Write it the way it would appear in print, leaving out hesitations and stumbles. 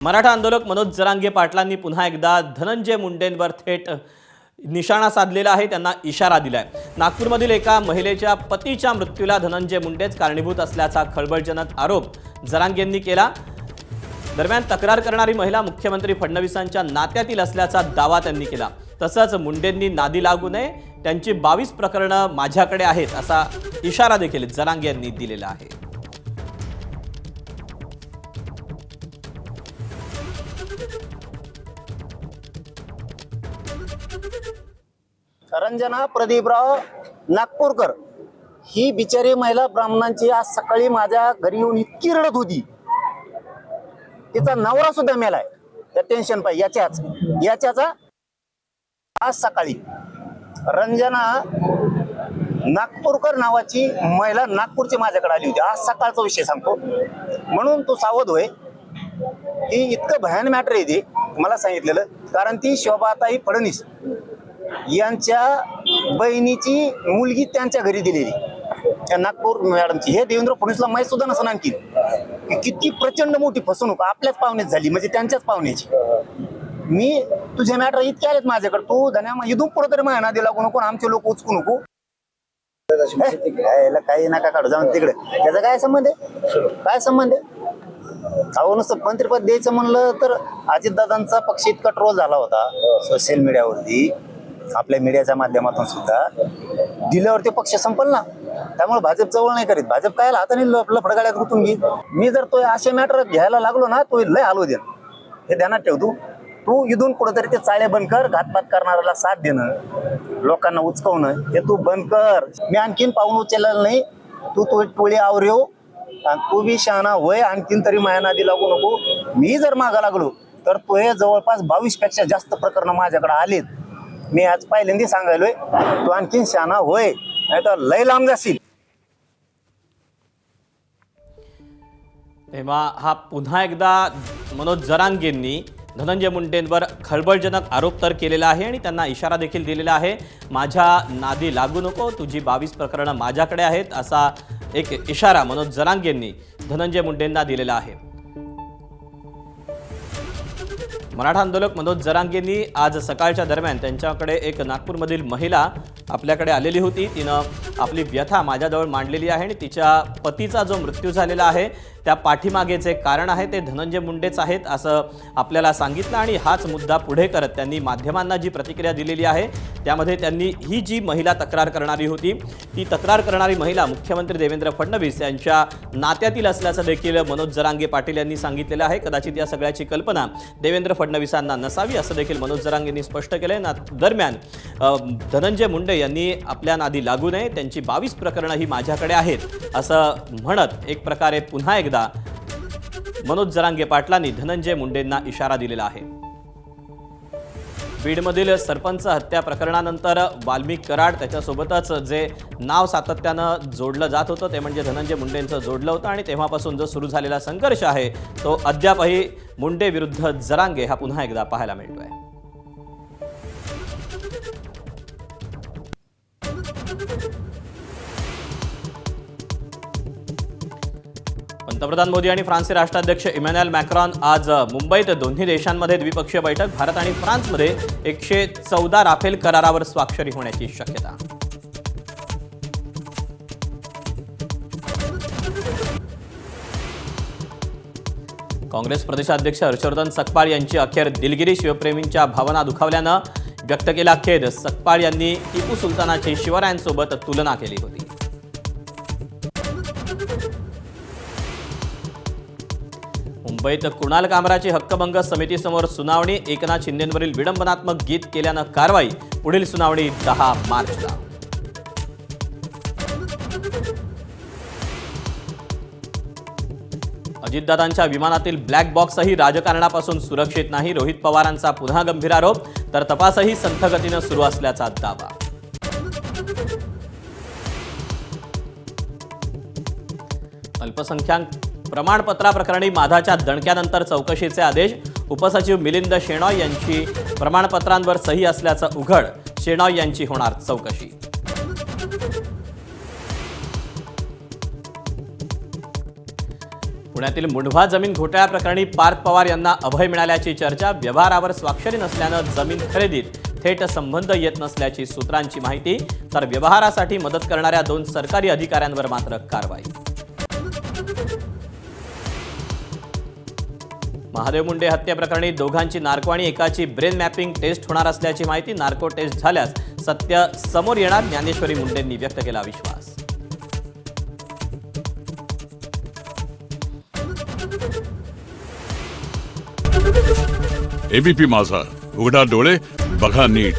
मराठा आंदोलक मनोज जरांगे पाटलांनी पुन्हा एकदा धनंजय मुंडेंवर थेट निशाणा साधलेला आहे। त्यांना इशारा दिलाय। नागपूरमधील एका महिलेच्या पतीच्या मृत्यूला धनंजय मुंडेच कारणीभूत असल्याचा खळबळजनक आरोप जरांगेंनी केला। दरम्यान तक्रार करणारी महिला मुख्यमंत्री फडणवीसांच्या नात्यातील असल्याचा दावा त्यांनी केला। तसंच मुंडेंनी नादी लागू नये, त्यांची 22 प्रकरणे माझ्याकडे आहेत असा इशारा देखील जरांगे यांनी दिलेला आहे। रंजना प्रदीपराव नागपूरकर ही बिचारी महिला ब्राह्मणांची आज सकाळी माझ्या घरी येऊन इतकी रडत होती। तिचा नवरा सुद्धा मेलाय त्या टेन्शन पाहिजे याच्याचा आज सकाळी रंजना नागपूरकर नावाची महिला नागपूरची माझ्याकडे आली होती। आज सकाळचा विषय सांगतो, म्हणून तू सावध होय की इतकं भयान मॅटर आहे ते मला सांगितलेलं। कारण ती शोभाताई फडणवीस यांच्या बहिणीची मुलगी त्यांच्या घरी दिलेली त्या नागपूर मॅडमची। हे देवेंद्र फडणवीसला माहीत सुद्धा नसेल आणखी किती प्रचंड मोठी फसवणूक आपल्याच पाहुण्यात झाली, म्हणजे त्यांच्याच पाहुण्याची। मी तुझे मॅटर इतके आलेत माझ्याकडे, तू धन्या इथून पुढे तरी माझ्या नादी लागू नको, आमचे लोक उचकू नको। काही नका काढू, जाऊन तिकडे त्याचा काय संबंध आहे? काय संबंध आहे? अहो नुसतं मंत्रिपद द्यायचं म्हणलं तर अजितदादांचा पक्ष इतका ट्रोल झाला होता सोशल मीडियावरती, आपल्या मीडियाच्या माध्यमातून सुद्धा दिल्यावरती पक्ष संपल ना। त्यामुळे भाजप जवळ नाही करीत, भाजप काय हाताने लफडगाड्यात गुंतून घेईल। मी जर तो असे मॅटर घ्यायला लागलो ना, तो लय हलवू दे, हे ध्यानात ठेव। तू इथून कुठेतरी ते चाळे बंद कर, घातपात करणाऱ्याला साथ देणं, लोकांना उचकवणं हे तू बंद कर। मी आणखीन पाऊल उचललेलं नाही, तू टोळी आवरेव आणि तू बी शहाणा होय, आणखीन तरी माया नादी लागू नको। मी जर मागा लागलो तर तो हे जवळपास 22 पेक्षा जास्त प्रकरण माझ्याकडे आलेत। मी आज पहिल्यांदा सांगायलोय, तू आणखीन शहाणा होय, नाही तर लय लांब जाशील। तेव्हा हा पुन्हा एकदा मनोज जरांगेंनी धनंजय मुंडेंवर खळबळजनक आरोप तर केलेला आहे आणि त्यांना इशारा देखील दिलेला आहे। माझ्या नादी लागू नको, तुझी 22 प्रकरणं माझ्याकडे आहेत असा एक इशारा मनोज जरांगेंनी धनंजय मुंडेंना दिलेला आहे। मराठा आंदोलक मनोज जरांगेंनी आज सकाळच्या दरम्यान त्यांच्याकडे एक नागपूरमधील महिला आपल्याकडे आलेली होती। तिनं आपली व्यथा माझ्याजवळ मांडलेली आहे आणि तिच्या पतीचा जो मृत्यू झालेला आहे त्या पाठीमागे जे कारण आहे ते धनंजय मुंडेच आहेत असं आपल्याला सांगितलं। आणि हाच मुद्दा पुढे करत त्यांनी माध्यमांना जी प्रतिक्रिया दिलेली आहे त्यामध्ये त्यांनी ही जी महिला तक्रार करणारी होती ती तक्रार करणारी महिला मुख्यमंत्री देवेंद्र फडणवीस यांच्या नात्यातील असल्याचं देखील मनोज जरांगे पाटील यांनी सांगितलेलं आहे। कदाचित या सगळ्याची कल्पना देवेंद्र फडणवीसांना नसावी असं देखील मनोज जरांगेंनी स्पष्ट केलंय। दरम्यान धनंजय मुंडे यांनी आपल्या नादी लागू नये, त्यांची 22 प्रकरणं ही माझ्याकडे आहेत असं म्हणत एक प्रकारे पुन्हा एकदा मनोज जरांगे पाटलांनी धनंजय मुंडेंना इशारा दिलेला आहे। बीडमधील सरपंच हत्या प्रकरणानंतर वाल्मिक कराड त्याच्यासोबतच जे नाव सातत्यानं जोडलं जात होतं ते म्हणजे धनंजय मुंडेंचं जोडलं होतं आणि तेव्हापासून जो सुरू झालेला संघर्ष आहे तो अद्यापही मुंडे विरुद्ध जरांगे हा पुन्हा एकदा पाहायला मिळतोय। पंतप्रधान मोदी आणि फ्रान्सचे राष्ट्राध्यक्ष इमॅन्युएल मॅक्रॉन आज मुंबईत दोन्ही देशांमध्ये द्विपक्षीय बैठक। भारत आणि फ्रान्समध्ये 114 राफेल करारावर स्वाक्षरी होण्याची शक्यता। काँग्रेस प्रदेशाध्यक्ष हर्षवर्धन सकपाळ यांची अखेर दिलगिरी शिवप्रेमींच्या भावना दुखावल्यानं व्यक्त केला खेद। सकपाळ यांनी टिपू सुलतानाची शिवरायांसोबत तुलना केली होती। मुंबईत कुणाल कामराची हक्कभंग समितीसमोर सुनावणी। एकनाथ शिंदेंवरील विडंबनात्मक गीत केल्यानं कारवाई। पुढील सुनावणी 10 मार्चला। अजितदादांच्या विमानातील ब्लॅक बॉक्सही राजकारणापासून सुरक्षित नाही। रोहित पवारांचा पुन्हा गंभीर आरोप, तर तपासही संथ गतीनं सुरू असल्याचा दावा। अल्पसंख्याक प्रमाणपत्राप्रकरणी माधाच्या दणक्यानंतर चौकशीचे आदेश। उपसचिव मिलिंद शेणॉय यांची प्रमाणपत्रांवर सही असल्याचं उघड। शेणॉय यांची होणार चौकशी। पुण्यातील मुंढवा जमीन घोटाळ्याप्रकरणी पार्थ पवार यांना अभय मिळाल्याची चर्चा. व्यवहारावर स्वाक्षरी नसल्यानं जमीन खरेदीत थेट संबंध येत नसल्याची सूत्रांची माहिती. तर व्यवहारासाठी मदत करणाऱ्या 2 सरकारी अधिकाऱ्यांवर मात्र कारवाई. महादेव मुंडे हत्येप्रकरणी दोघांची नार्को आणि एकाची ब्रेन मॅपिंग टेस्ट होणार असल्याची माहिती. नार्को टेस्ट झाल्यास सत्य समोर येणार. ज्ञानेश्वरी मुंडेंनी व्यक्त केला विश्वास. एबीपी माझा, उघडा डोळे बघा नीट.